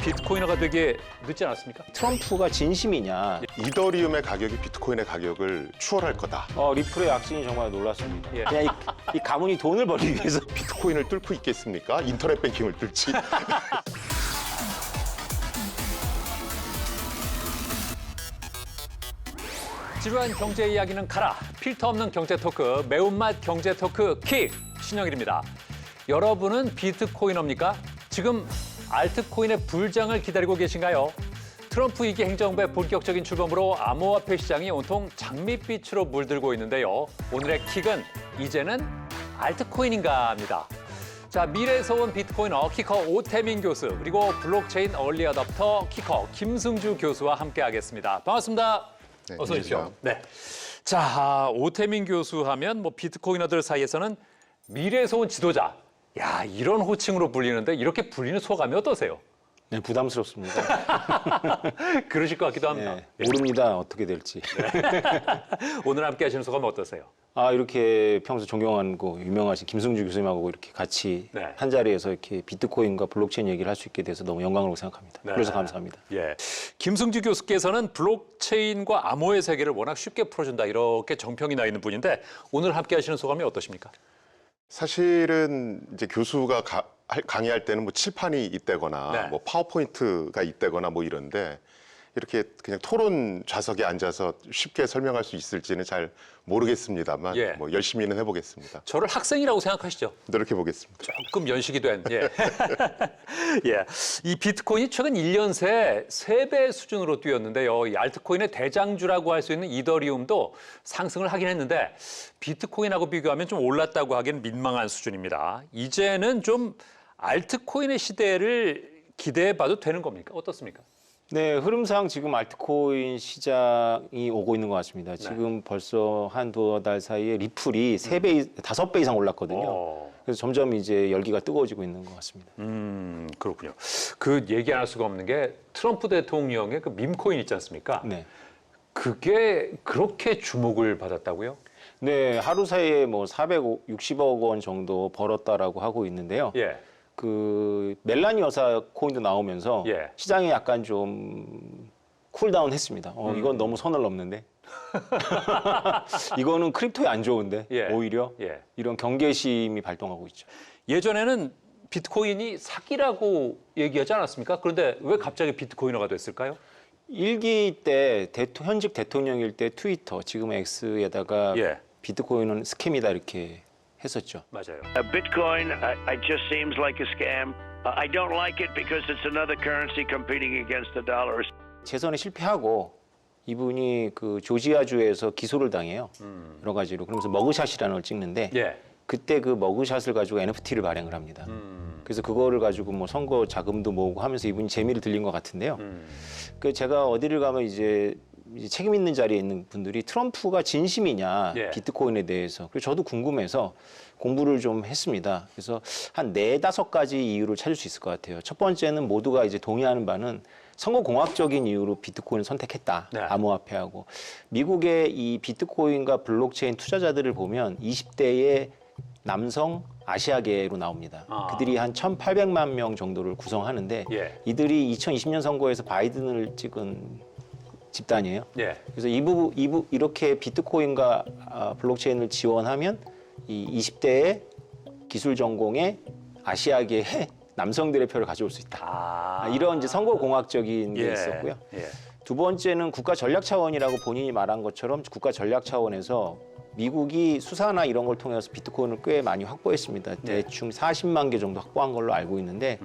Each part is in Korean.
비트코인화가 되게 늦지 않았습니까? 트럼프가 진심이냐. 이더리움의 가격이 비트코인의 가격을 추월할 거다. 리플의 약진이 정말 놀랐습니다. 예. 그냥 이 가문이 돈을 벌기 위해서. 비트코인을 뚫고 있겠습니까? 인터넷 뱅킹을 뚫지. 지루한 경제 이야기는 가라. 필터 없는 경제 토크, 매운맛 경제 토크 킥 신영일입니다. 여러분은 비트코이너입니까? 지금 알트코인의 불장을 기다리고 계신가요? 트럼프 2기 행정부의 본격적인 출범으로 암호화폐 시장이 온통 장밋빛으로 물들고 있는데요. 오늘의 킥은 이제는 알트코인인가입니다. 자, 미래에서 온 비트코이너 키커 오태민 교수 그리고 블록체인 얼리 어답터 키커 김승주 교수와 함께하겠습니다. 반갑습니다. 네, 어서 오십시오. 안녕하세요. 네. 자, 오태민 교수 하면 뭐 비트코이너들 사이에서는 미래에서 온 지도자. 야, 이런 호칭으로 불리는데 이렇게 불리는 소감이 어떠세요? 네, 부담스럽습니다. 그러실 것 같기도 합니다. 네, 모릅니다. 어떻게 될지. 오늘 함께 하시는 소감 어떠세요? 이렇게 평소 존경하고 유명하신 김승주 교수님하고 이렇게 같이 네. 한 자리에서 이렇게 비트코인과 블록체인 얘기를 할 수 있게 돼서 너무 영광으로 생각합니다. 네. 그래서 감사합니다. 예. 김승주 교수께서는 블록체인과 암호의 세계를 워낙 쉽게 풀어준다 이렇게 정평이 나 있는 분인데 오늘 함께 하시는 소감이 어떠십니까? 사실은 이제 교수가 강의할 때는 뭐 칠판이 있다거나 네. 뭐 파워포인트가 있다거나 뭐 이런데 이렇게 그냥 토론 좌석에 앉아서 쉽게 설명할 수 있을지는 잘 모르겠습니다만 예. 뭐 열심히는 해보겠습니다. 저를 학생이라고 생각하시죠? 노력해 보겠습니다. 조금 연식이 된. 예. 예. 이 비트코인이 최근 1년 새 3배 수준으로 뛰었는데요. 이 알트코인의 대장주라고 할 수 있는 이더리움도 상승을 하긴 했는데 비트코인하고 비교하면 좀 올랐다고 하기는 민망한 수준입니다. 이제는 좀 알트코인의 시대를 기대해 봐도 되는 겁니까? 어떻습니까? 네, 흐름상 지금 알트코인 시장이 오고 있는 것 같습니다. 지금 벌써 한두 달 사이에 리플이 3배, 5배 이상 올랐거든요. 그래서 점점 이제 열기가 뜨거워지고 있는 것 같습니다. 그렇군요. 그 얘기 안 할 수가 없는 게 트럼프 대통령의 그 밈코인 있지 않습니까? 네. 그게 그렇게 주목을 받았다고요? 네, 하루 사이에 뭐 460억 원 정도 벌었다라고 하고 있는데요. 예. 그 멜라니 여사 코인도 나오면서 예. 시장이 약간 좀 쿨다운 했습니다. 이건 너무 선을 넘는데. 이거는 크립토에 안 좋은데 예. 오히려 예. 이런 경계심이 발동하고 있죠. 예전에는 비트코인이 사기라고 얘기하지 않았습니까? 그런데 왜 갑자기 비트코이너가 됐을까요? 1기 때 현직 대통령일 때 트위터, 지금 X에다가 예. 비트코인은 스캠이다 이렇게 했었죠. 맞아요. Bitcoin, it just seems like a scam. I don't like it because it's another currency competing against the dollar. 재선에 실패하고 이분이 그 조지아주에서 기소를 당해요. 여러 가지로. 그러면서 머그샷이라는 걸 찍는데 예. 그때 그 머그샷을 가지고 NFT를 발행을 합니다. 그래서 그거를 가지고 뭐 선거 자금도 모으고 하면서 이분이 재미를 들린 것 같은데요. 그 제가 어디를 가면 이제 책임 있는 자리에 있는 분들이 트럼프가 진심이냐 예. 비트코인에 대해서 그래서 저도 궁금해서 공부를 좀 했습니다. 그래서 한 4-5가지 이유를 찾을 수 있을 것 같아요. 첫 번째는 모두가 이제 동의하는 바는 선거공학적인 이유로 비트코인을 선택했다. 네. 암호화폐하고 미국의 이 비트코인과 블록체인 투자자들을 보면 20대의 남성 아시아계로 나옵니다. 그들이 한 1,800만 명 정도를 구성하는데 예. 이들이 2020년 선거에서 바이든을 찍은 집단이에요. 예. 그래서 이렇게 비트코인과 블록체인을 지원하면 이 20대의 기술 전공의 아시아계의 남성들의 표를 가져올 수 있다. 이런 이제 선거공학적인 게 예. 있었고요. 예. 두 번째는 국가 전략 차원이라고 본인이 말한 것처럼 국가 전략 차원에서 미국이 수사나 이런 걸 통해서 비트코인을 꽤 많이 확보했습니다. 대충 40만 개 정도 확보한 걸로 알고 있는데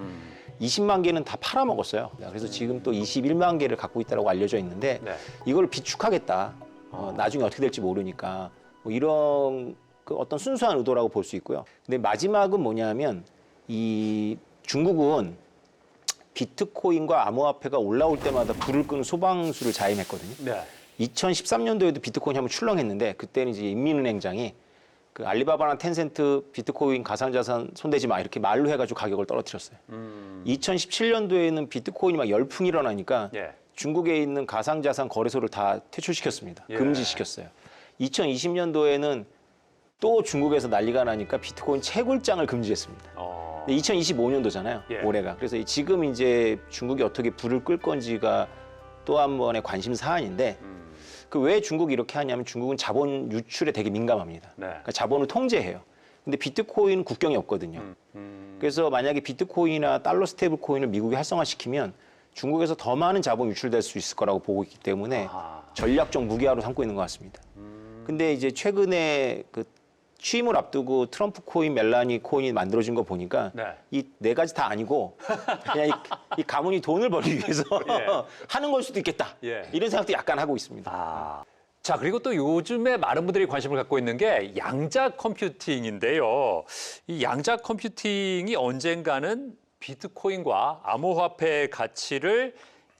20만 개는 다 팔아먹었어요. 그래서 지금 또 21만 개를 갖고 있다고 알려져 있는데 네. 이걸 비축하겠다. 나중에 어떻게 될지 모르니까 뭐 이런 그 어떤 순수한 의도라고 볼 수 있고요. 근데 마지막은 뭐냐면 이 중국은 비트코인과 암호화폐가 올라올 때마다 불을 끄는 소방수를 자임했거든요. 네. 2013년도에도 비트코인이 한번 출렁했는데 그때는 이제 인민은행장이 그 알리바바나 텐센트 비트코인 가상자산 손대지 마 이렇게 말로 해가지고 가격을 떨어뜨렸어요. 2017년도에는 비트코인이 막 열풍이 일어나니까 예. 중국에 있는 가상자산 거래소를 다 퇴출시켰습니다. 예. 금지시켰어요. 2020년도에는 또 중국에서 난리가 나니까 비트코인 채굴장을 금지했습니다. 근데 2025년도잖아요. 예. 올해가. 그래서 지금 이제 중국이 어떻게 불을 끌 건지가 또 한 번의 관심 사안인데 그 왜 중국이 이렇게 하냐면 중국은 자본 유출에 되게 민감합니다. 네. 그러니까 자본을 통제해요. 근데 비트코인 국경이 없거든요. 그래서 만약에 비트코인이나 달러 스테이블 코인을 미국이 활성화시키면 중국에서 더 많은 자본 유출될 수 있을 거라고 보고 있기 때문에 아하. 전략적 무기화로 삼고 있는 것 같습니다. 근데 이제 최근에 그 취임을 앞두고 트럼프 코인, 멜라니 코인이 만들어진 거 보니까 네. 이 네 가지 다 아니고 그냥 이 가문이 돈을 벌기 위해서 예. 하는 걸 수도 있겠다. 예. 이런 생각도 약간 하고 있습니다. 아. 자, 그리고 또 요즘에 많은 분들이 관심을 갖고 있는 게 양자 컴퓨팅인데요. 이 양자 컴퓨팅이 언젠가는 비트코인과 암호화폐의 가치를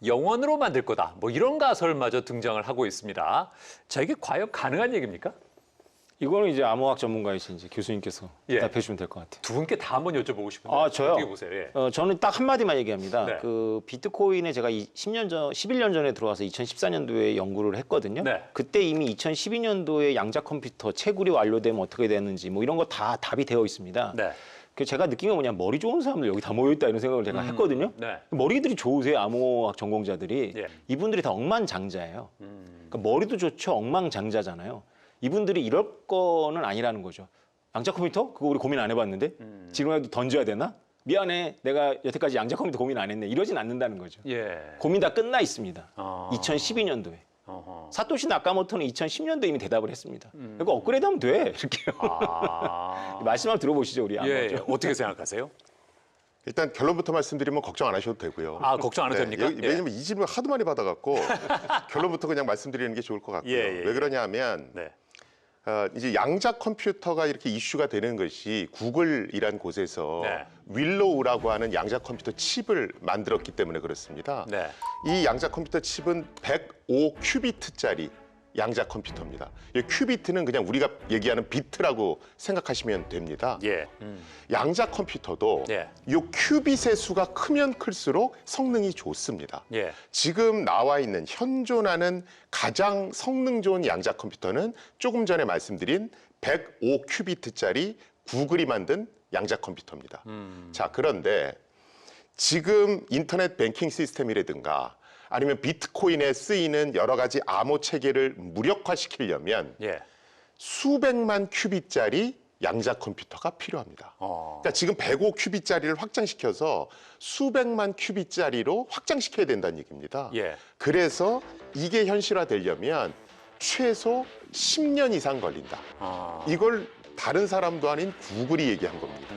영원으로 만들 거다. 뭐 이런 가설마저 등장을 하고 있습니다. 자, 이게 과연 가능한 얘기입니까? 이거는 이제 암호학 전문가이신 이제 교수님께서 예. 답해 주시면 될 것 같아요. 두 분께 다 한번 여쭤보고 싶은데. 아, 저요? 어떻게 보세요? 예. 저는 딱 한마디만 얘기합니다. 네. 그 비트코인에 제가 11년 전에 들어와서 2014년도에 연구를 했거든요. 네. 그때 이미 2012년도에 양자 컴퓨터 채굴이 완료되면 어떻게 되는지 뭐 이런 거 다 답이 되어 있습니다. 네. 그 제가 느낀 건 뭐냐 머리 좋은 사람들 여기 다 모여 있다 이런 생각을 제가 했거든요. 네. 머리들이 좋으세요 암호학 전공자들이. 예. 이분들이 다 억만장자예요. 그러니까 머리도 좋죠 억만장자잖아요. 이분들이 이럴 거는 아니라는 거죠. 양자 컴퓨터? 그거 우리 고민 안 해봤는데 지금이라도 던져야 되나? 미안해, 내가 여태까지 양자 컴퓨터 고민 안 했네. 이러진 않는다는 거죠. 예. 고민 다 끝나 있습니다. 아. 2012년도에. 어허. 사토시 나카모토는 2010년도에 이미 대답을 했습니다. 이거 업그레이드하면 돼. 이렇게요. 아. 말씀 한번 들어보시죠, 우리. 예, 예. 어떻게 생각하세요? 일단 결론부터 말씀드리면 걱정 안 하셔도 되고요. 아, 걱정 안 해도 됩니까? 예. 왜냐면 이 질문 하도 많이 받아갖고 결론부터 그냥 말씀드리는 게 좋을 것 같고요. 예, 예, 왜 그러냐면 네. 이제 양자 컴퓨터가 이렇게 이슈가 되는 것이 구글이란 곳에서 네. 윌로우라고 하는 양자 컴퓨터 칩을 만들었기 때문에 그렇습니다. 네. 이 양자 컴퓨터 칩은 105 큐비트짜리 양자 컴퓨터입니다. 이 큐비트는 그냥 우리가 얘기하는 비트라고 생각하시면 됩니다. 예. 양자 컴퓨터도 예. 이 큐빗의 수가 크면 클수록 성능이 좋습니다. 예. 지금 나와 있는 현존하는 가장 성능 좋은 양자 컴퓨터는 조금 전에 말씀드린 105 큐비트짜리 구글이 만든 양자 컴퓨터입니다. 자, 그런데 지금 인터넷 뱅킹 시스템이라든가 아니면 비트코인에 쓰이는 여러 가지 암호 체계를 무력화시키려면 예. 수백만 큐빗짜리 양자 컴퓨터가 필요합니다. 그러니까 지금 105 큐빗짜리를 확장시켜서 수백만 큐빗짜리로 확장시켜야 된다는 얘기입니다. 예. 그래서 이게 현실화되려면 최소 10년 이상 걸린다. 아. 이걸 다른 사람도 아닌 구글이 얘기한 겁니다.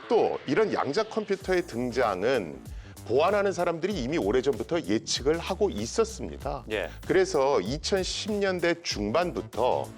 또 이런 양자 컴퓨터의 등장은 보안하는 사람들이 이미 오래전부터 예측을 하고 있었습니다. 예. 그래서 2010년대 중반부터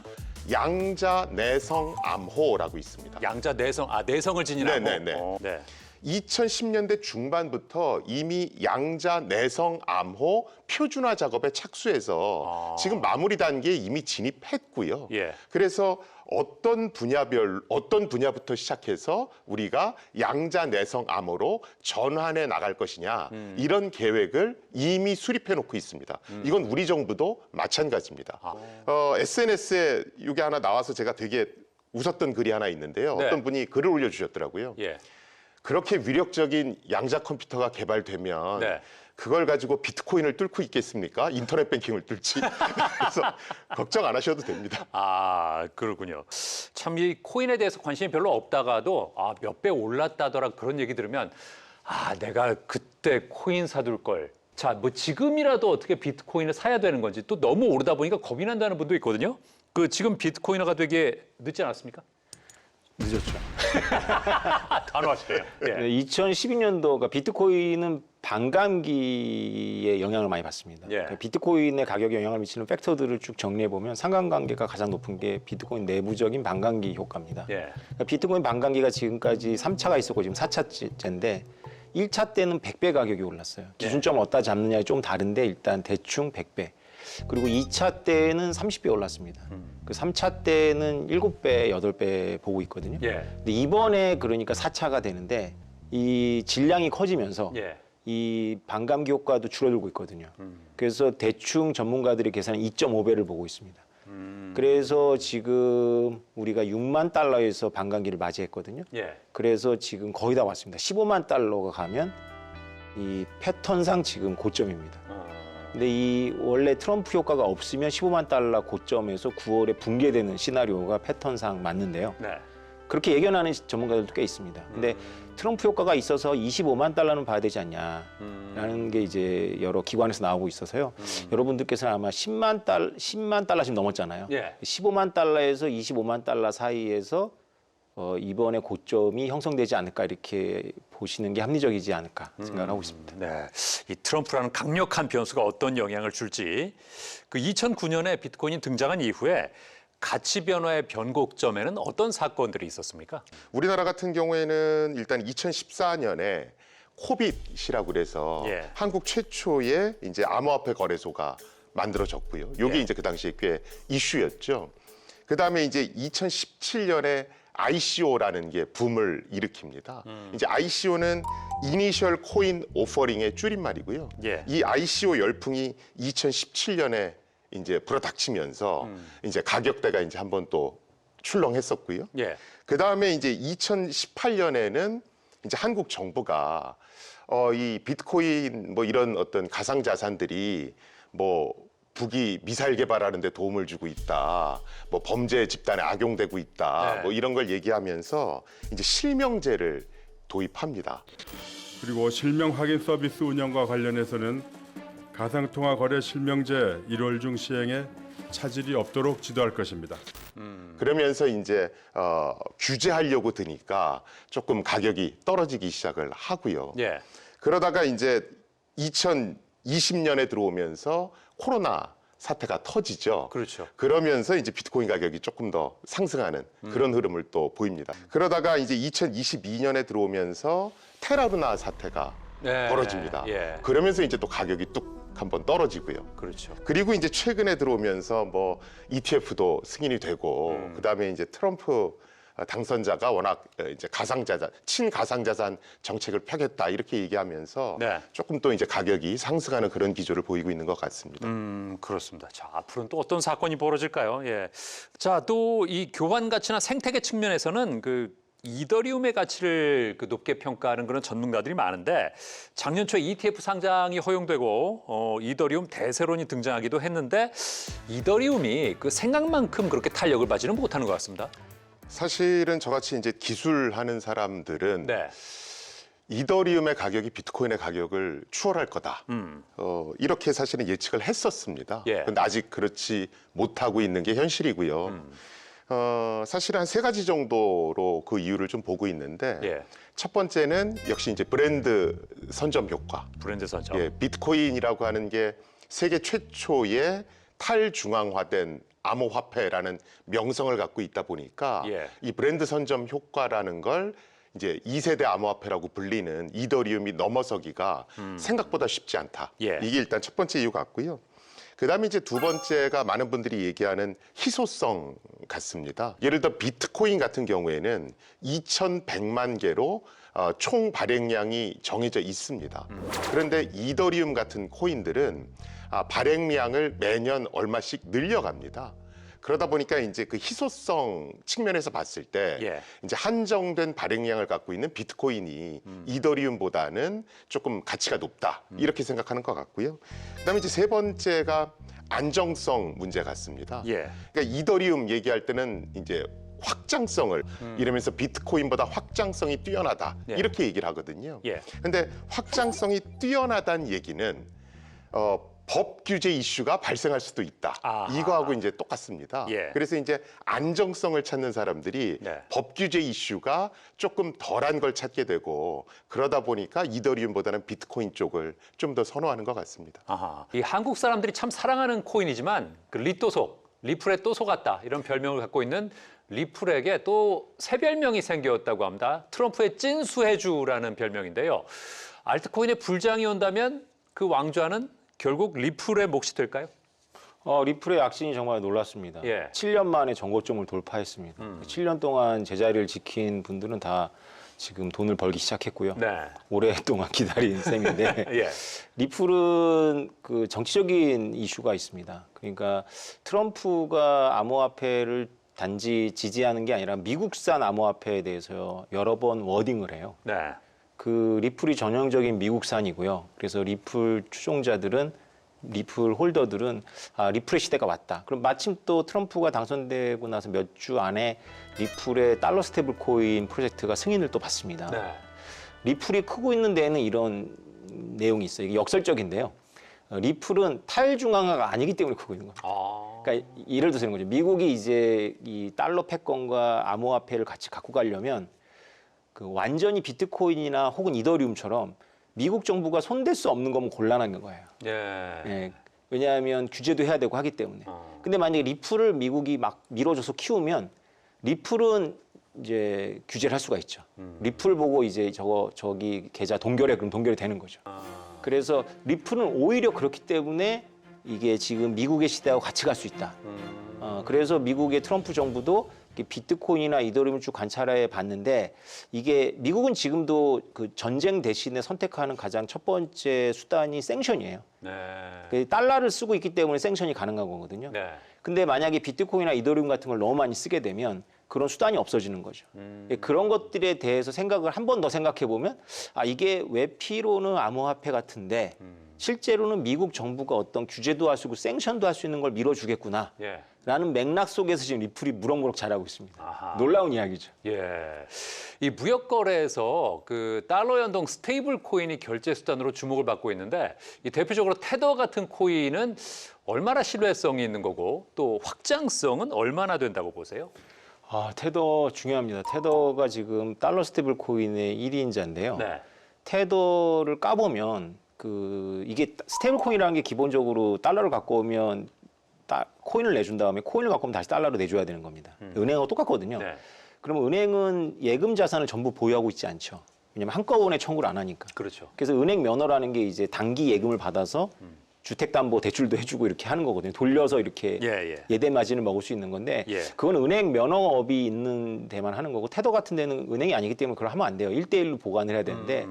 양자 내성 암호라고 있습니다. 양자 내성, 내성을 지닌 암호. 네네네. 네. 2010년대 중반부터 이미 양자 내성 암호 표준화 작업에 착수해서 지금 마무리 단계에 이미 진입했고요. 예. 그래서 어떤 분야부터 시작해서 우리가 양자 내성 암호로 전환해 나갈 것이냐 이런 계획을 이미 수립해 놓고 있습니다. 이건 우리 정부도 마찬가지입니다. SNS에 이게 하나 나와서 제가 되게 웃었던 글이 하나 있는데요. 네. 어떤 분이 글을 올려주셨더라고요. 예. 그렇게 위력적인 양자 컴퓨터가 개발되면 네. 그걸 가지고 비트코인을 뚫고 있겠습니까? 인터넷 뱅킹을 뚫지. 그래서 걱정 안 하셔도 됩니다. 아, 그렇군요. 참 이 코인에 대해서 관심이 별로 없다가도 몇 배 올랐다더라 그런 얘기 들으면 내가 그때 코인 사둘 걸. 자, 뭐 지금이라도 어떻게 비트코인을 사야 되는 건지 또 너무 오르다 보니까 겁이 난다는 분도 있거든요. 그 지금 비트코인화가 되게 늦지 않았습니까? 늦었죠. 단호하시네요. 예. 2012년도가 비트코인은 반감기에 영향을 많이 받습니다. 예. 그러니까 비트코인의 가격에 영향을 미치는 팩터들을 쭉 정리해 보면 상관관계가 가장 높은 게 비트코인 내부적인 반감기 효과입니다. 예. 그러니까 비트코인 반감기가 지금까지 3차가 있었고 지금 4차째인데 1차 때는 100배 가격이 올랐어요. 기준점을 어디다 잡느냐에 좀 다른데 일단 대충 100배. 그리고 2차 때는 30배 올랐습니다. 그 3차 때는 7배, 8배 보고 있거든요. 예. 근데 이번에 그러니까 4차가 되는데 이 질량이 커지면서 예. 이 반감기 효과도 줄어들고 있거든요. 그래서 대충 전문가들이 계산한 2.5배를 보고 있습니다. 그래서 지금 우리가 6만 달러에서 반감기를 맞이했거든요. 예. 그래서 지금 거의 다 왔습니다. 15만 달러가 가면 이 패턴상 지금 고점입니다. 근데 이 원래 트럼프 효과가 없으면 15만 달러 고점에서 9월에 붕괴되는 시나리오가 패턴상 맞는데요. 네. 그렇게 예견하는 전문가들도 꽤 있습니다. 근데 트럼프 효과가 있어서 25만 달러는 봐야 되지 않냐라는 게 이제 여러 기관에서 나오고 있어서요. 여러분들께서는 아마 10만 달러 지금 넘었잖아요. 예. 15만 달러에서 25만 달러 사이에서 이번에 고점이 형성되지 않을까 이렇게 보시는 게 합리적이지 않을까 생각을 하고 있습니다. 네. 이 트럼프라는 강력한 변수가 어떤 영향을 줄지 그 2009년에 비트코인이 등장한 이후에 가치 변화의 변곡점에는 어떤 사건들이 있었습니까? 우리나라 같은 경우에는 일단 2014년에 코빗이라고 그래서 예. 한국 최초의 이제 암호화폐 거래소가 만들어졌고요. 이게 예. 이제 그 당시에 꽤 이슈였죠. 그 다음에 이제 2017년에 ICO라는 게 붐을 일으킵니다. 이제 ICO는 이니셜 코인 오퍼링의 줄임말이고요. 예. 이 ICO 열풍이 2017년에 이제 불어닥치면서 이제 가격대가 이제 한번 또 출렁했었고요. 예. 그 다음에 이제 2018년에는 이제 한국 정부가 이 비트코인 뭐 이런 어떤 가상 자산들이 뭐 북이 미사일 개발하는 데 도움을 주고 있다. 뭐 범죄 집단에 악용되고 있다. 네. 뭐 이런 걸 얘기하면서 이제 실명제를 도입합니다. 그리고 실명 확인 서비스 운영과 관련해서는 가상통화 거래 실명제 1월 중 시행에 차질이 없도록 지도할 것입니다. 그러면서 이제 규제하려고 드니까 조금 가격이 떨어지기 시작을 하고요. 예. 그러다가 이제 2020년에 들어오면서 코로나 사태가 터지죠. 그렇죠. 그러면서 이제 비트코인 가격이 조금 더 상승하는 그런 흐름을 또 보입니다. 그러다가 이제 2022년에 들어오면서 테라루나 사태가 네. 벌어집니다. 예. 그러면서 이제 또 가격이 뚝 한번 떨어지고요. 그렇죠. 그리고 이제 최근에 들어오면서 뭐 ETF도 승인이 되고 그다음에 이제 트럼프 당선자가 워낙 이제 가상자산, 친가상자산 정책을 펴겠다 이렇게 얘기하면서 네. 조금 또 이제 가격이 상승하는 그런 기조를 보이고 있는 것 같습니다. 그렇습니다. 자, 앞으로는 또 어떤 사건이 벌어질까요? 예. 자, 또 이 교환 가치나 생태계 측면에서는 그 이더리움의 가치를 그 높게 평가하는 그런 전문가들이 많은데 작년 초에 ETF 상장이 허용되고 이더리움 대세론이 등장하기도 했는데 이더리움이 그 생각만큼 그렇게 탄력을 받지는 못하는 것 같습니다. 사실은 저같이 이제 기술하는 사람들은 네. 이더리움의 가격이 비트코인의 가격을 추월할 거다. 이렇게 사실은 예측을 했었습니다. 예. 그런데 아직 그렇지 못하고 있는 게 현실이고요. 사실 한 세 가지 정도로 그 이유를 좀 보고 있는데 예. 첫 번째는 역시 이제 브랜드 선점 효과. 브랜드 선점. 예, 비트코인이라고 하는 게 세계 최초의 탈중앙화된 암호화폐라는 명성을 갖고 있다 보니까 예. 이 브랜드 선점 효과라는 걸 이제 2세대 암호화폐라고 불리는 이더리움이 넘어서기가 생각보다 쉽지 않다. 예. 이게 일단 첫 번째 이유 같고요. 그다음에 이제 두 번째가 많은 분들이 얘기하는 희소성 같습니다. 예를 들어 비트코인 같은 경우에는 2,100만 개로 총 발행량이 정해져 있습니다. 그런데 이더리움 같은 코인들은 발행량을 매년 얼마씩 늘려갑니다. 그러다 보니까 이제 그 희소성 측면에서 봤을 때 예. 이제 한정된 발행량을 갖고 있는 비트코인이 이더리움보다는 조금 가치가 높다 이렇게 생각하는 것 같고요. 그다음에 이제 세 번째가 안정성 문제 같습니다. 예. 그러니까 이더리움 얘기할 때는 이제 확장성을 이러면서 비트코인보다 확장성이 뛰어나다 예. 이렇게 얘기를 하거든요. 예. 근데 확장성이 뛰어나다는 얘기는 법 규제 이슈가 발생할 수도 있다. 아하. 이거하고 이제 똑같습니다. 예. 그래서 이제 안정성을 찾는 사람들이 네. 법 규제 이슈가 조금 덜한 걸 찾게 되고 그러다 보니까 이더리움보다는 비트코인 쪽을 좀 더 선호하는 것 같습니다. 아하. 이 한국 사람들이 참 사랑하는 코인이지만 그 리또소, 리플의 또소 같다 이런 별명을 갖고 있는 리플에게 또 새 별명이 생겼다고 합니다. 트럼프의 찐수혜주라는 별명인데요. 알트코인의 불장이 온다면 그 왕좌는 결국 리플의 몫이 될까요? 리플의 약진이 정말 놀랐습니다. 예. 7년 만에 정고점을 돌파했습니다. 7년 동안 제자리를 지킨 분들은 다 지금 돈을 벌기 시작했고요. 네. 오랫동안 기다린 셈인데 예. 리플은 그 정치적인 이슈가 있습니다. 그러니까 트럼프가 암호화폐를 단지 지지하는 게 아니라 미국산 암호화폐에 대해서 여러 번 워딩을 해요. 네. 그 리플이 전형적인 미국산이고요. 그래서 리플 추종자들은 리플 홀더들은 리플의 시대가 왔다. 그럼 마침 또 트럼프가 당선되고 나서 몇 주 안에 리플의 달러 스테이블 코인 프로젝트가 승인을 또 받습니다. 네. 리플이 크고 있는 데에는 이런 내용이 있어요. 이게 역설적인데요. 리플은 탈중앙화가 아니기 때문에 크고 있는 겁니다. 아. 그러니까 예를 들어서 이런 거죠. 미국이 이제 이 달러 패권과 암호화폐를 같이 갖고 가려면 그 완전히 비트코인이나 혹은 이더리움처럼 미국 정부가 손댈 수 없는 거면 곤란한 거예요. 예. 예. 왜냐하면 규제도 해야 되고 하기 때문에. 근데 만약에 리플을 미국이 막 밀어줘서 키우면 리플은 이제 규제를 할 수가 있죠. 리플 보고 이제 저기 계좌 동결해 그럼 동결이 되는 거죠. 그래서 리플은 오히려 그렇기 때문에 이게 지금 미국의 시대하고 같이 갈 수 있다. 그래서 미국의 트럼프 정부도 비트코인이나 이더리움을 쭉 관찰해 봤는데 이게 미국은 지금도 그 전쟁 대신에 선택하는 가장 첫 번째 수단이 생션이에요. 네. 그 달러를 쓰고 있기 때문에 생션이 가능한 거거든요. 네. 근데 만약에 비트코인이나 이더리움 같은 걸 너무 많이 쓰게 되면 그런 수단이 없어지는 거죠. 그런 것들에 대해서 생각을 한 번 더 생각해 보면 이게 외피로는 암호화폐 같은데 실제로는 미국 정부가 어떤 규제도 할 수 있고 생션도 할 수 있는 걸 밀어주겠구나. 예. 라는 맥락 속에서 지금 리플이 무럭무럭 자라고 있습니다. 아하. 놀라운 이야기죠. 예. 이 무역 거래에서 그 달러 연동 스테이블 코인이 결제 수단으로 주목을 받고 있는데 이 대표적으로 테더 같은 코인은 얼마나 신뢰성이 있는 거고 또 확장성은 얼마나 된다고 보세요? 테더 중요합니다. 테더가 지금 달러 스테이블 코인의 1위인자인데요. 네. 테더를 까보면 이게 스테이블 코인이라는 게 기본적으로 달러를 갖고 오면 코인을 내준 다음에 코인을 갖고 오면 다시 달러로 내줘야 되는 겁니다. 은행하고 똑같거든요. 네. 그러면 은행은 예금 자산을 전부 보유하고 있지 않죠. 왜냐하면 한꺼번에 청구를 안 하니까. 그렇죠. 그래서 은행 면허라는 게 이제 단기 예금을 받아서 주택담보대출도 해주고 이렇게 하는 거거든요. 돌려서 이렇게 예. 예대 마진을 먹을 수 있는 건데 예. 그건 은행 면허업이 있는 데만 하는 거고 테더 같은 데는 은행이 아니기 때문에 그걸 하면 안 돼요. 1대1로 보관을 해야 되는데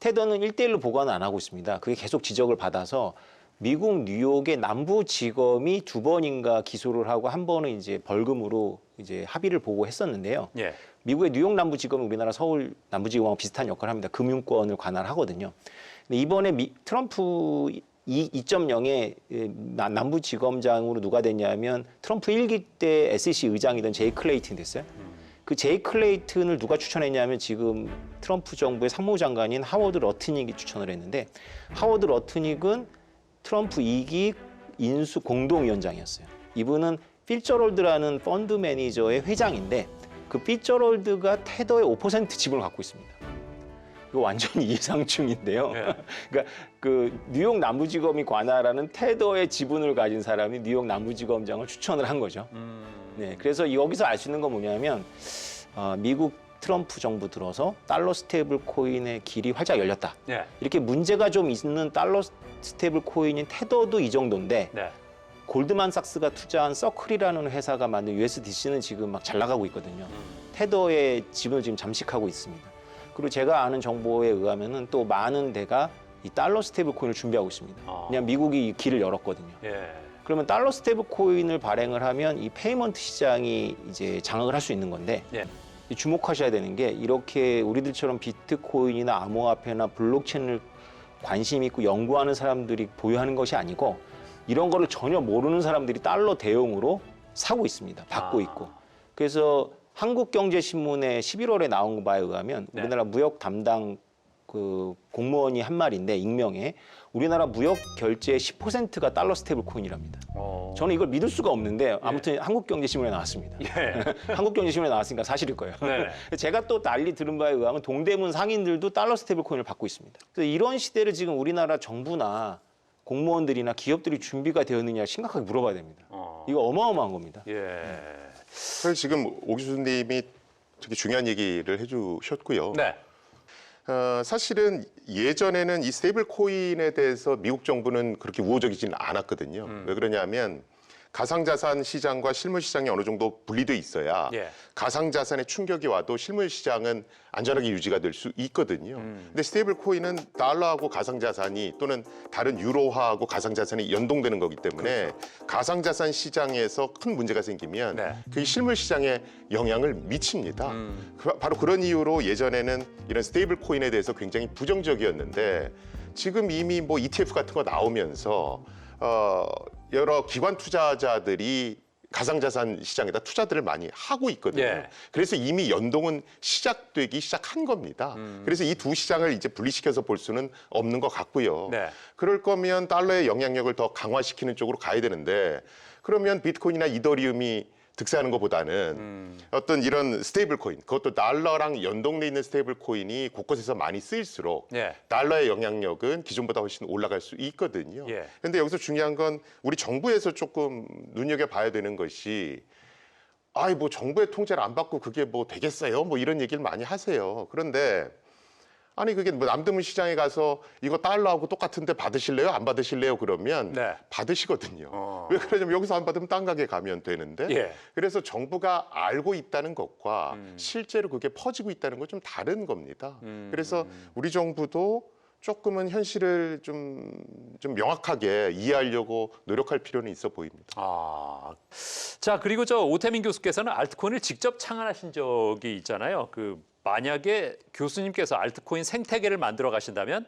테더는 1대1로 보관을 안 하고 있습니다. 그게 계속 지적을 받아서 미국 뉴욕의 남부지검이 2번인가 기소를 하고 한 번은 이제 벌금으로 이제 합의를 보고 했었는데요. 예. 미국의 뉴욕 남부지검은 우리나라 서울 남부지검하고 비슷한 역할을 합니다. 금융권을 관할하거든요. 근데 이번에 트럼프 2.0의 남부지검장으로 누가 됐냐면 트럼프 1기 때 SEC 의장이던 제이 클레이튼 됐어요. 그 제이 클레이튼을 누가 추천했냐면 지금 트럼프 정부의 상무장관인 하워드 러트닉이 추천을 했는데 하워드 러트닉은 트럼프 2기 인수 공동위원장이었어요. 이분은 필저럴드라는 펀드 매니저의 회장인데 그 필저럴드가 테더의 5% 지분을 갖고 있습니다. 이거 완전히 이상충인데요. 네. 그러니까 그 뉴욕 남부지검이 관할하는 테더의 지분을 가진 사람이 뉴욕 남부지검장을 추천을 한 거죠. 네, 그래서 여기서 알 수 있는 건 뭐냐면 미국 트럼프 정부 들어서 달러 스테이블 코인의 길이 활짝 열렸다. 예. 이렇게 문제가 좀 있는 달러 스테이블 코인인 테더도 이 정도인데 네. 골드만삭스가 투자한 서클이라는 회사가 만든 USDC는 지금 막 잘 나가고 있거든요. 테더의 지분을 지금 잠식하고 있습니다. 그리고 제가 아는 정보에 의하면은 또 많은 데가 이 달러 스테이블 코인을 준비하고 있습니다. 그냥 미국이 이 길을 열었거든요. 예. 그러면 달러 스테이블 코인을 발행을 하면 이 페이먼트 시장이 이제 장악을 할 수 있는 건데 예. 주목하셔야 되는 게 이렇게 우리들처럼 비트코인이나 암호화폐나 블록체인을 관심 있고 연구하는 사람들이 보유하는 것이 아니고 이런 거를 전혀 모르는 사람들이 달러 대용으로 사고 있습니다. 받고 있고. 그래서 한국경제신문에 11월에 나온 바에 의하면 네. 우리나라 무역 담당 그 공무원이 한 말인데 익명에 우리나라 무역 결제의 10%가 달러 스테이블 코인이랍니다. 저는 이걸 믿을 수가 없는데 아무튼 한국경제신문에 나왔습니다. 예. 한국경제신문에 나왔으니까 사실일 거예요. 네. 제가 또 난리 들은 바에 의하면 동대문 상인들도 달러 스테이블 코인을 받고 있습니다. 그래서 이런 시대를 지금 우리나라 정부나 공무원들이나 기업들이 준비가 되었느냐 심각하게 물어봐야 됩니다. 이거 어마어마한 겁니다. 예. 사실 지금 오 교수님이 되게 중요한 얘기를 해주셨고요. 네. 사실은 예전에는 이 스테이블 코인에 대해서 미국 정부는 그렇게 우호적이지는 않았거든요. 왜 그러냐면 가상자산 시장과 실물 시장이 어느 정도 분리돼 있어야 예. 가상자산에 충격이 와도 실물 시장은 안전하게 유지가 될 수 있거든요. 근데 스테이블 코인은 달러하고 가상자산이 또는 다른 유로화하고 가상자산이 연동되는 거기 때문에 가상자산 시장에서 큰 문제가 생기면 네. 그게 실물 시장에 영향을 미칩니다. 바로 그런 이유로 예전에는 이런 스테이블 코인에 대해서 굉장히 부정적이었는데 지금 이미 뭐 ETF 같은 거 나오면서 여러 기관 투자자들이 가상자산 시장에다 투자들을 많이 하고 있거든요. 예. 그래서 이미 연동은 시작되기 시작한 겁니다. 그래서 이 두 시장을 이제 분리시켜서 볼 수는 없는 것 같고요. 네. 그럴 거면 달러의 영향력을 더 강화시키는 쪽으로 가야 되는데 그러면 비트코인이나 이더리움이 득세하는 것보다는 어떤 이런 스테이블 코인, 그것도 달러랑 연동돼 있는 스테이블 코인이 곳곳에서 많이 쓰일수록 예. 달러의 영향력은 기존보다 훨씬 올라갈 수 있거든요. 예. 그런데 여기서 중요한 건 우리 정부에서 조금 눈여겨봐야 되는 것이 아이 뭐 정부의 통제를 안 받고 그게 뭐 되겠어요? 뭐 이런 얘기를 많이 하세요. 그런데 아니 그게 뭐 남대문 시장에 가서 이거 달러하고 똑같은데 받으실래요? 안 받으실래요? 그러면 네. 받으시거든요. 왜 그러냐면 여기서 안 받으면 딴 가게 가면 되는데 예. 그래서 정부가 알고 있다는 것과 실제로 그게 퍼지고 있다는 건 좀 다른 겁니다. 그래서 우리 정부도 조금은 현실을 좀 명확하게 이해하려고 노력할 필요는 있어 보입니다. 자, 그리고 저 오태민 교수께서는 알트코인을 직접 창안하신 적이 있잖아요. 만약에 교수님께서 알트코인 생태계를 만들어 가신다면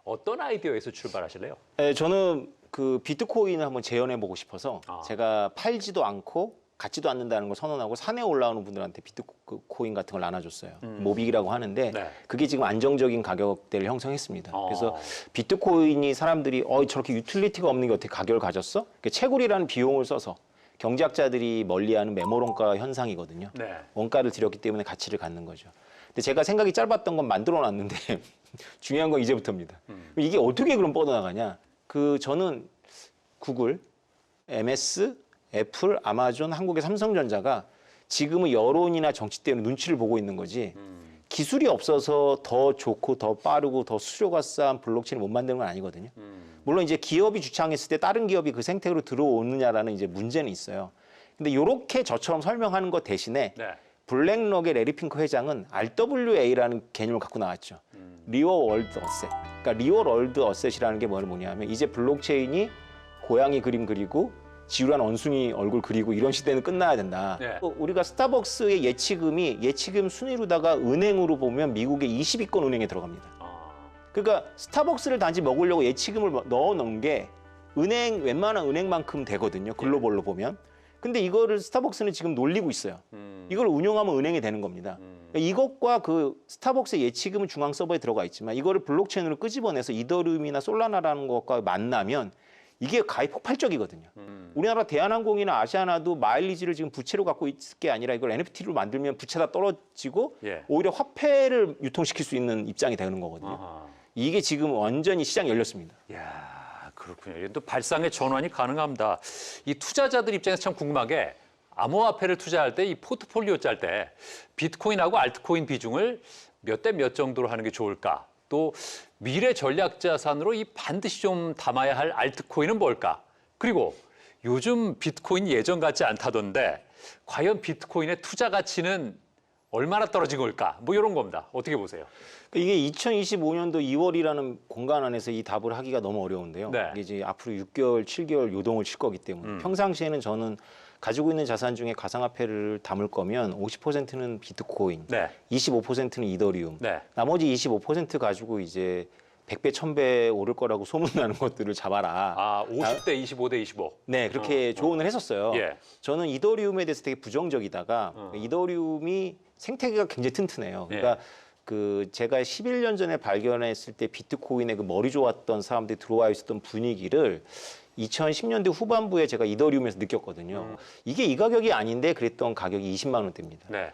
어떤 아이디어에서 출발하실래요? 네, 저는 그 비트코인을 한번 재현해 보고 싶어서 제가 팔지도 않고 갖지도 않는다는 걸 선언하고 산에 올라오는 분들한테 비트코인 같은 걸 나눠줬어요. 모빅이라고 하는데 네. 그게 지금 안정적인 가격대를 형성했습니다. 그래서 비트코인이 사람들이 저렇게 유틸리티가 없는 게 어떻게 가격을 가졌어? 채굴이라는 비용을 써서 경제학자들이 멀리하는 메모론가 현상이거든요. 네. 원가를 들였기 때문에 가치를 갖는 거죠. 근데 제가 생각이 짧았던 건 만들어놨는데 중요한 건 이제부터입니다. 이게 어떻게 그럼 뻗어나가냐? 저는 구글, MS, 애플, 아마존, 한국의 삼성전자가 지금은 여론이나 정치 때문에 눈치를 보고 있는 거지 기술이 없어서 더 좋고 더 빠르고 더 수수료가 싼 블록체인을 못 만드는 건 아니거든요. 물론 이제 기업이 주창했을 때 다른 기업이 그 생태계로 들어오느냐라는 이제 문제는 있어요. 근데 이렇게 저처럼 설명하는 것 대신에 네. 블랙록의 레리 핑커 회장은 RWA라는 개념을 갖고 나왔죠. 리얼 월드 어셋. 그러니까 리얼 월드 어셋이라는 게 뭐냐면 이제 블록체인이 고양이 그림 그리고 지루한 원숭이 얼굴 그리고 이런 시대는 끝나야 된다. 네. 우리가 스타벅스의 예치금 순위로다가 은행으로 보면 미국의 20위권 은행에 들어갑니다. 그러니까 스타벅스를 단지 먹으려고 예치금을 넣어놓은 게 웬만한 은행만큼 되거든요. 글로벌로 보면. 근데 이거를 스타벅스는 지금 놀리고 있어요. 이걸 운용하면 은행이 되는 겁니다. 이것과 스타벅스의 예치금은 중앙 서버에 들어가 있지만 이거를 블록체인으로 끄집어내서 이더리움이나 솔라나라는 것과 만나면 이게 가히 폭발적이거든요. 우리나라 대한항공이나 아시아나도 마일리지를 지금 부채로 갖고 있을 게 아니라 이걸 NFT로 만들면 부채가 떨어지고 오히려 화폐를 유통시킬 수 있는 입장이 되는 거거든요. 이게 지금 완전히 시장이 열렸습니다. 이야, 그렇군요. 이게 또 발상의 전환이 가능합니다. 이 투자자들 입장에서 참 궁금한 게 암호화폐를 투자할 때 이 포트폴리오 짤 때 비트코인하고 알트코인 비중을 몇 대 몇 정도로 하는 게 좋을까? 또 미래 전략 자산으로 이 반드시 좀 담아야 할 알트코인은 뭘까? 그리고 요즘 비트코인 예전 같지 않다던데 과연 비트코인의 투자 가치는 얼마나 떨어진 걸까? 뭐 이런 겁니다. 어떻게 보세요? 이게 2025년도 2월이라는 공간 안에서 이 답을 하기가 너무 어려운데요. 네. 이게 이제 앞으로 6개월, 7개월 요동을 칠 거기 때문에 평상시에는 저는 가지고 있는 자산 중에 가상화폐를 담을 거면 50%는 비트코인, 네. 25%는 이더리움, 네. 나머지 25% 가지고 이제 100배, 1000배 오를 거라고 소문나는 것들을 잡아라. 50대 25대 25. 네, 그렇게 조언을 했었어요. 예. 저는 이더리움에 대해서 되게 부정적이다가 이더리움이 생태계가 굉장히 튼튼해요. 그러니까 제가 11년 전에 발견했을 때 비트코인에 머리 좋았던 사람들이 들어와 있었던 분위기를 2010년대 후반부에 제가 이더리움에서 느꼈거든요. 이게 이 가격이 아닌데 그랬던 가격이 20만 원대입니다. 네.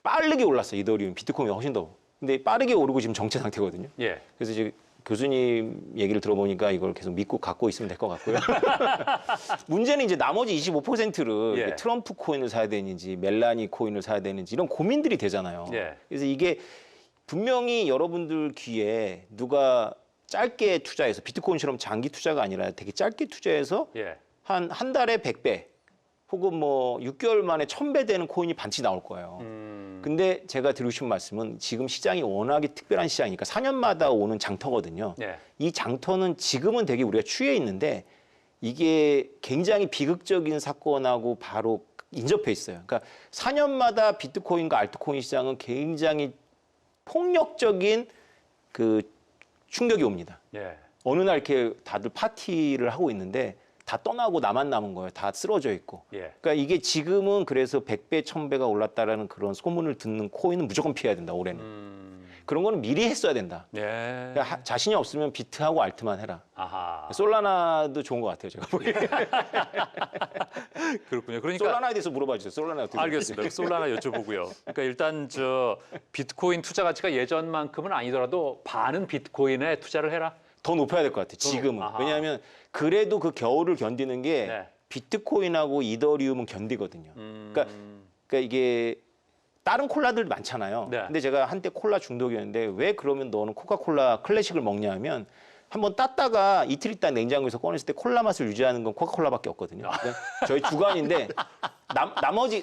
빠르게 올랐어요. 이더리움, 비트코인이 훨씬 더. 근데 빠르게 오르고 지금 정체 상태거든요. 예. 그래서 이제 교수님 얘기를 들어보니까 이걸 계속 믿고 갖고 있으면 될 것 같고요. 문제는 이제 나머지 25%를 예. 트럼프 코인을 사야 되는지 멜라니 코인을 사야 되는지 이런 고민들이 되잖아요. 예. 그래서 이게 분명히 여러분들 귀에 누가 짧게 투자해서 비트코인처럼 장기 투자가 아니라 되게 짧게 투자해서 한 달에 100배 혹은 뭐 6개월 만에 1000배 되는 코인이 반드시 나올 거예요. 근데 제가 드리고 싶은 말씀은 지금 시장이 워낙에 특별한 시장이니까 4년마다 오는 장터거든요. 네. 이 장터는 지금은 되게 우리가 취해 있는데 이게 굉장히 비극적인 사건하고 바로 인접해 있어요. 그러니까 4년마다 비트코인과 알트코인 시장은 굉장히 폭력적인 그 충격이 옵니다. 예. 어느 날 이렇게 다들 파티를 하고 있는데 다 떠나고 나만 남은 거예요. 다 쓰러져 있고. 예. 그러니까 이게 지금은 그래서 100배, 1000배가 올랐다라는 그런 소문을 듣는 코인은 무조건 피해야 된다, 올해는. 그런 거는 미리 했어야 된다. 예. 그러니까 자신이 없으면 비트하고 알트만 해라. 아하. 솔라나도 좋은 것 같아요, 제가 보기에. 그렇군요. 그러니까 솔라나에 대해서 물어봐 주세요. 솔라나 어떻게 알겠습니다. 솔라나 여쭤보고요. 그러니까 일단 저 비트코인 투자 가치가 예전만큼은 아니더라도 반은 비트코인에 투자를 해라. 더 높아야 될 것 같아요, 지금은. 아하. 왜냐하면 그래도 그 겨울을 견디는 게 네. 비트코인하고 이더리움은 견디거든요. 그러니까 이게 다른 콜라들 많잖아요. 네. 근데 제가 한때 콜라 중독이었는데 왜 그러면 너는 코카콜라 클래식을 먹냐 하면 한번 땄다가 이틀 있다 냉장고에서 꺼냈을 때 콜라 맛을 유지하는 건 코카콜라밖에 없거든요. 그러니까 저희 주관인데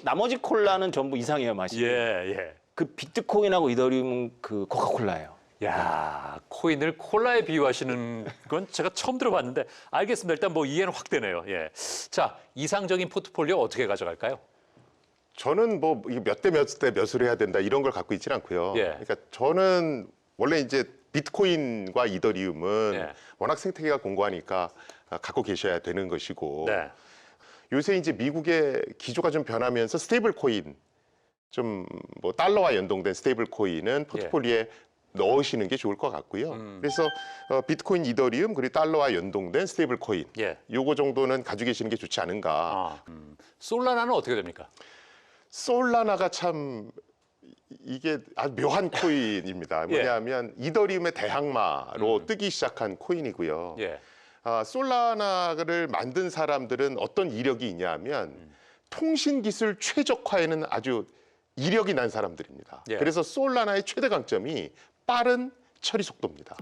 나머지 콜라는 전부 이상해요, 맛이. 예, 예. 그 비트코인하고 이더리움은 그 코카콜라예요. 야, 코인을 콜라에 비유하시는 건 제가 처음 들어봤는데 알겠습니다. 일단 뭐 이해는 확 되네요. 예. 자, 이상적인 포트폴리오 어떻게 가져갈까요? 저는 뭐 몇 대 몇 대 몇을 해야 된다 이런 걸 갖고 있지는 않고요. 예. 그러니까 저는 원래 이제 비트코인과 이더리움은 예. 워낙 생태계가 공고하니까 갖고 계셔야 되는 것이고 네. 요새 이제 미국의 기조가 좀 변하면서 스테이블 코인 좀 뭐 달러와 연동된 스테이블 코인은 포트폴리오에 넣으시는 게 좋을 것 같고요. 그래서 비트코인, 이더리움 그리고 달러와 연동된 스테이블 코인 예. 요거 정도는 가지고 계시는 게 좋지 않은가. 아, 솔라나는 어떻게 됩니까? 솔라나가 참 이게 아주 묘한 코인입니다. 예. 뭐냐면 이더리움의 대항마로 뜨기 시작한 코인이고요. 예. 솔라나를 만든 사람들은 어떤 이력이 있냐면 통신 기술 최적화에는 아주 이력이 난 사람들입니다. 예. 그래서 솔라나의 최대 강점이 빠른 처리 속도입니다.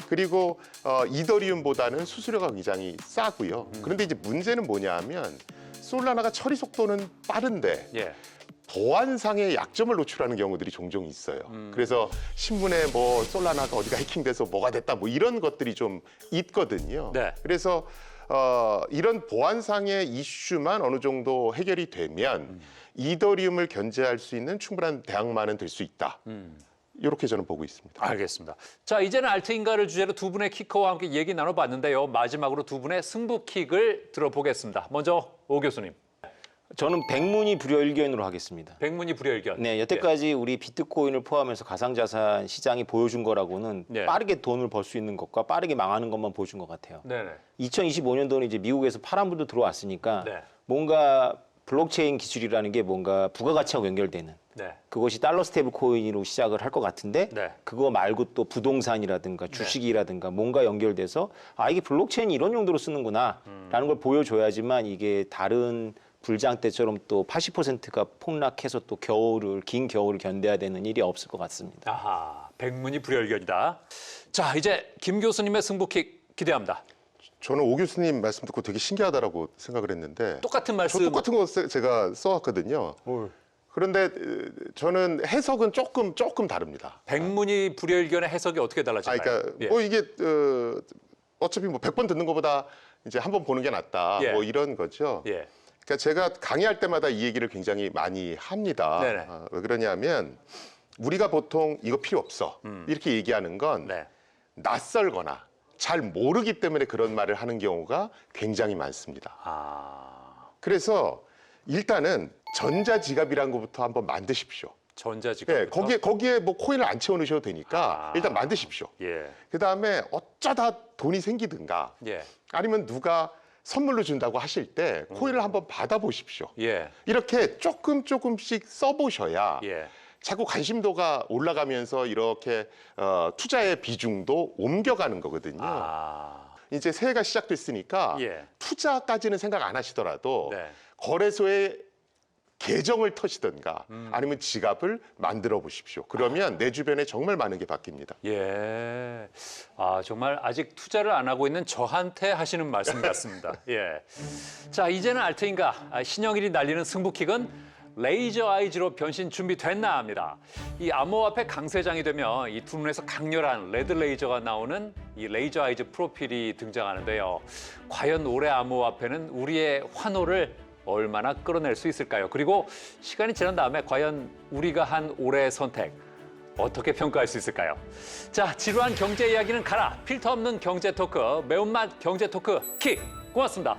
그리고 이더리움보다는 수수료가 굉장히 싸고요. 그런데 이제 문제는 뭐냐면 솔라나가 처리 속도는 빠른데 예. 보안상의 약점을 노출하는 경우들이 종종 있어요. 그래서 신문에 뭐 솔라나가 어디가 해킹돼서 뭐가 됐다 뭐 이런 것들이 좀 있거든요. 네. 그래서 이런 보안상의 이슈만 어느 정도 해결이 되면 이더리움을 견제할 수 있는 충분한 대항마는 될 수 있다. 이렇게 저는 보고 있습니다. 알겠습니다. 자, 이제는 알트인가를 주제로 두 분의 키커와 함께 얘기 나눠봤는데요. 마지막으로 두 분의 승부킥을 들어보겠습니다. 먼저 오 교수님. 저는 백문이 불여일견으로 하겠습니다. 백문이 불여일견. 네, 여태까지 우리 비트코인을 포함해서 가상자산 시장이 보여준 거라고는 네. 빠르게 돈을 벌 수 있는 것과 빠르게 망하는 것만 보여준 것 같아요. 네네. 2025년도는 이제 미국에서 파란불도 들어왔으니까 네. 뭔가 블록체인 기술이라는 게 뭔가 부가가치하고 연결되는 네. 그것이 달러 스테이블 코인으로 시작을 할 것 같은데 네. 그거 말고 또 부동산이라든가 주식이라든가 뭔가 연결돼서 이게 블록체인이 이런 용도로 쓰는구나 라는 걸 보여줘야지만 이게 다른 불장 때처럼 또 80%가 폭락해서 또 긴 겨울을 견뎌야 되는 일이 없을 것 같습니다. 아하, 백문이 불여일견이다. 자, 이제 김 교수님의 승부킥 기대합니다. 저는 오 교수님 말씀 듣고 되게 신기하다라고 생각을 했는데 똑같은 저 말씀. 똑같은 거 제가 써왔거든요. 그런데 저는 해석은 조금 다릅니다. 백문이 불여일견의 해석이 어떻게 달라질까요? 그러니까 예. 뭐 이게 어차피 뭐 100번 듣는 것보다 이제 한 번 보는 게 낫다. 예. 뭐 이런 거죠. 예. 그러니까 제가 강의할 때마다 이 얘기를 굉장히 많이 합니다. 네네. 왜 그러냐면 우리가 보통 이거 필요 없어 이렇게 얘기하는 건 네. 낯설거나 잘 모르기 때문에 그런 말을 하는 경우가 굉장히 많습니다. 아, 그래서 일단은 전자지갑이라는 것부터 한번 만드십시오. 전자지갑. 예, 거기에 뭐 코인을 안 채워 넣으셔도 되니까 일단 만드십시오. 예. 그다음에 어쩌다 돈이 생기든가 예. 아니면 누가 선물로 준다고 하실 때 코인을 한번 받아보십시오. 예. 이렇게 조금씩 써보셔야 예. 자꾸 관심도가 올라가면서 이렇게 투자의 비중도 옮겨가는 거거든요. 아. 이제 새해가 시작됐으니까 예. 투자까지는 생각 안 하시더라도 네. 거래소에 계정을 터시든가 아니면 지갑을 만들어 보십시오. 그러면 내 주변에 정말 많은 게 바뀝니다. 예. 아, 정말 아직 투자를 안 하고 있는 저한테 하시는 말씀 같습니다. 예. 자, 이제는 알트인가? 신영일이 날리는 승부킥은 레이저 아이즈로 변신 준비됐나 합니다. 이 암호화폐 강세장이 되면 이 두 눈에서 강렬한 레드 레이저가 나오는 이 레이저 아이즈 프로필이 등장하는데요. 과연 올해 암호화폐는 우리의 환호를 얼마나 끌어낼 수 있을까요? 그리고 시간이 지난 다음에 과연 우리가 한 올해의 선택 어떻게 평가할 수 있을까요? 자, 지루한 경제 이야기는 가라. 필터 없는 경제 토크, 매운맛 경제 토크 킥. 고맙습니다.